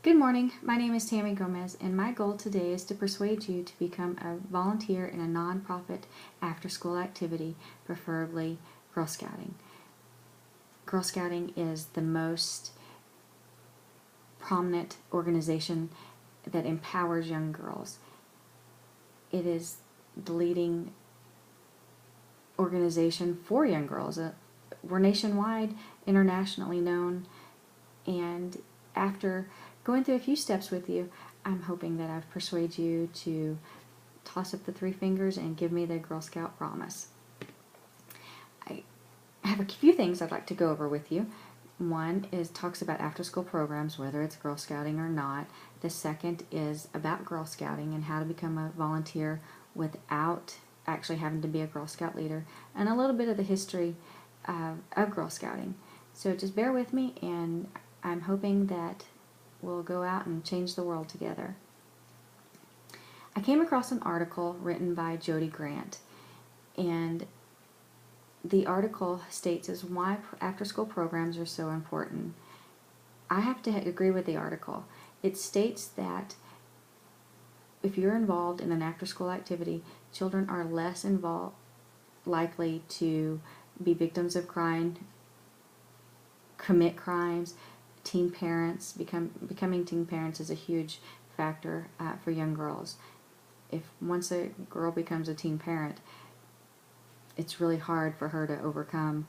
Good morning, my name is Tammy Gomez, and my goal today is to persuade you to become a volunteer in a nonprofit after-school activity, preferably Girl Scouting. Girl Scouting is the most prominent organization that empowers young girls. It is the leading organization for young girls. We're nationwide, internationally known, and after going through a few steps with you, I'm hoping that I've persuaded you to toss up the three fingers and give me the Girl Scout promise. I have a few things I'd like to go over with you. One is talks about after-school programs, whether it's Girl Scouting or not. The second is about Girl Scouting and how to become a volunteer without actually having to be a Girl Scout leader, and a little bit of the history of Girl Scouting. So just bear with me, and I'm hoping that we'll go out and change the world together. I came across an article written by Jody Grant, and the article states is why after-school programs are so important. I have to agree with the article. It states that if you're involved in an after-school activity, children are less likely to be victims of crime, commit crimes. Teen parents, becoming teen parents is a huge factor for young girls. Once a girl becomes a teen parent, it's really hard for her to overcome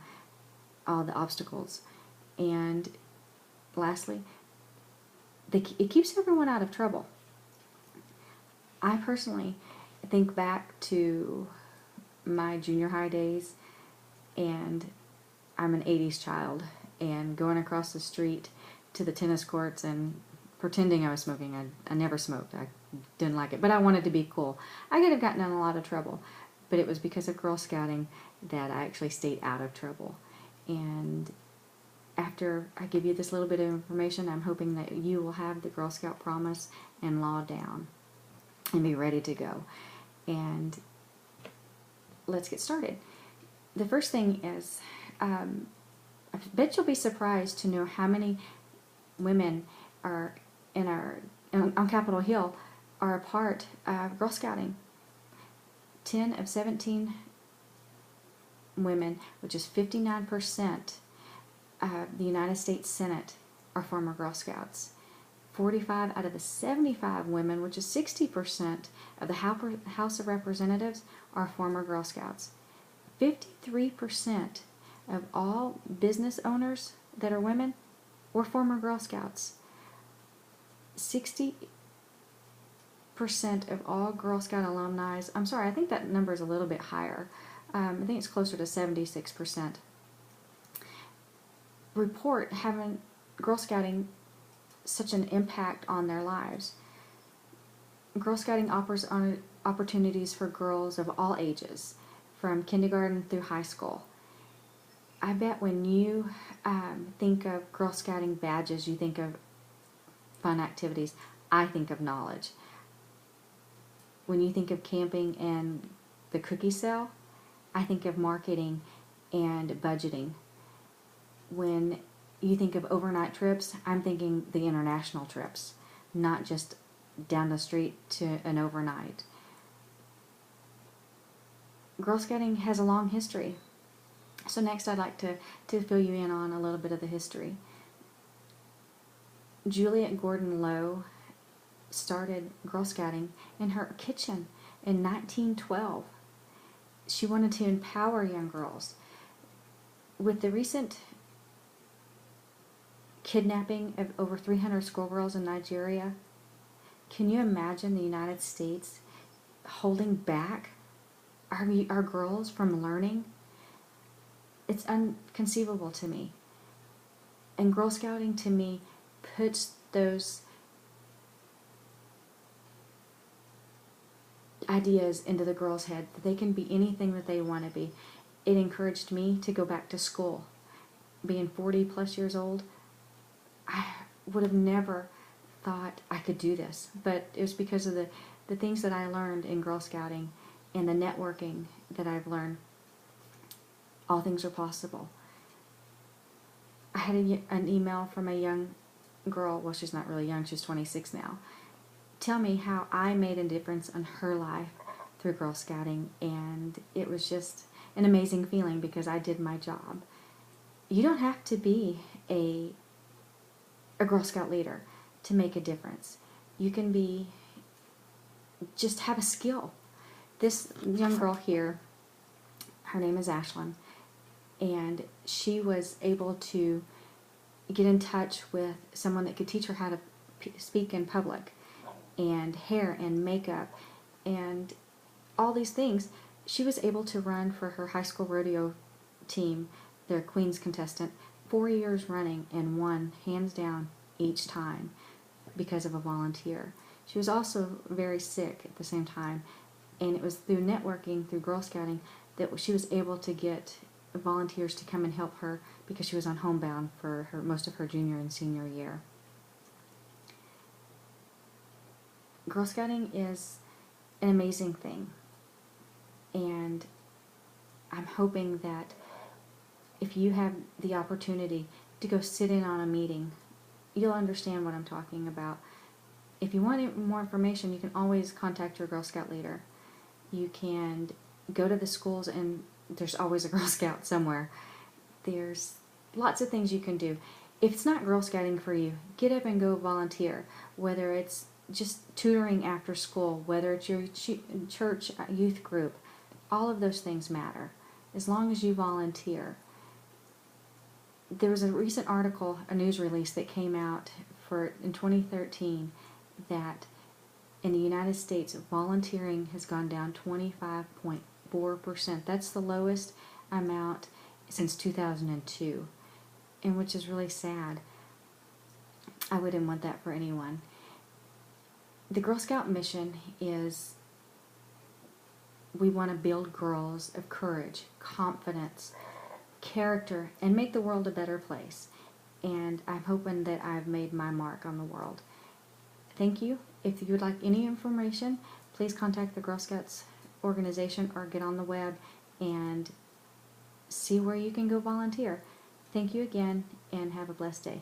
all the obstacles. And lastly, it keeps everyone out of trouble. I personally think back to my junior high days, and I'm an 80s child, and going across the street to the tennis courts and pretending I was smoking. I never smoked. I didn't like it, but I wanted to be cool. I could have gotten in a lot of trouble, but it was because of Girl Scouting that I actually stayed out of trouble. And after I give you this little bit of information, I'm hoping that you will have the Girl Scout promise and law down and be ready to go. And let's get started. The first thing is, I bet you'll be surprised to know how many women are on Capitol Hill are a part of Girl Scouting. 10 of 17 women, which is 59% of the United States Senate, are former Girl Scouts. 45 out of the 75 women, which is 60% of the House of Representatives, are former Girl Scouts. 53% of all business owners that are women were former Girl Scouts. 60% of all Girl Scout alumni, I think that number is a little bit higher. I think it's closer to 76%. Report having Girl Scouting such an impact on their lives. Girl Scouting offers opportunities for girls of all ages, from kindergarten through high school. I bet when you think of Girl Scouting badges, you think of fun activities. I think of knowledge. When you think of camping and the cookie sale, I think of marketing and budgeting. When you think of overnight trips, I'm thinking the international trips, not just down the street to an overnight. Girl Scouting has a long history. So next I'd like to fill you in on a little bit of the history. Juliet Gordon Lowe started Girl Scouting in her kitchen in 1912. She wanted to empower young girls. With the recent kidnapping of over 300 schoolgirls in Nigeria, can you imagine the United States holding back our girls from learning? It's inconceivable to me. And Girl Scouting, to me, puts those ideas into the girls' head that they can be anything that they want to be. It encouraged me to go back to school. Being 40 plus years old, I would have never thought I could do this, but it was because of the things that I learned in Girl Scouting and the networking that I've learned. All things are possible. I had an email from a young girl, well, she's not really young, she's 26 now, tell me how I made a difference in her life through Girl Scouting, and it was just an amazing feeling because I did my job. You don't have to be a Girl Scout leader to make a difference. You can be, just have a skill. This young girl here, her name is Ashlyn, and she was able to get in touch with someone that could teach her how to speak in public, and hair and makeup and all these things. She was able to run for her high school rodeo team, their Queen's contestant, 4 years running, and won hands down each time because of a volunteer. She was also very sick at the same time, and it was through networking, through Girl Scouting, that she was able to get volunteers to come and help her because she was on homebound for most of her junior and senior year. Girl Scouting is an amazing thing, and I'm hoping that if you have the opportunity to go sit in on a meeting, you'll understand what I'm talking about. If you want more information, you can always contact your Girl Scout leader. You can go to the schools, and there's always a Girl Scout somewhere. There's lots of things you can do. If it's not Girl Scouting for you, get up and go volunteer, whether it's just tutoring after school, whether it's your church youth group. All of those things matter, as long as you volunteer. There was a recent article, a news release that came out in 2013, that in the United States, volunteering has gone down 25.4%. That's the lowest amount since 2002, and which is really sad. I wouldn't want that for anyone. The Girl Scout mission is, we want to build girls of courage, confidence, character, and make the world a better place. And I'm hoping that I've made my mark on the world. Thank you. If you would like any information, please contact the Girl Scouts organization or get on the web and see where you can go volunteer. Thank you again, and have a blessed day.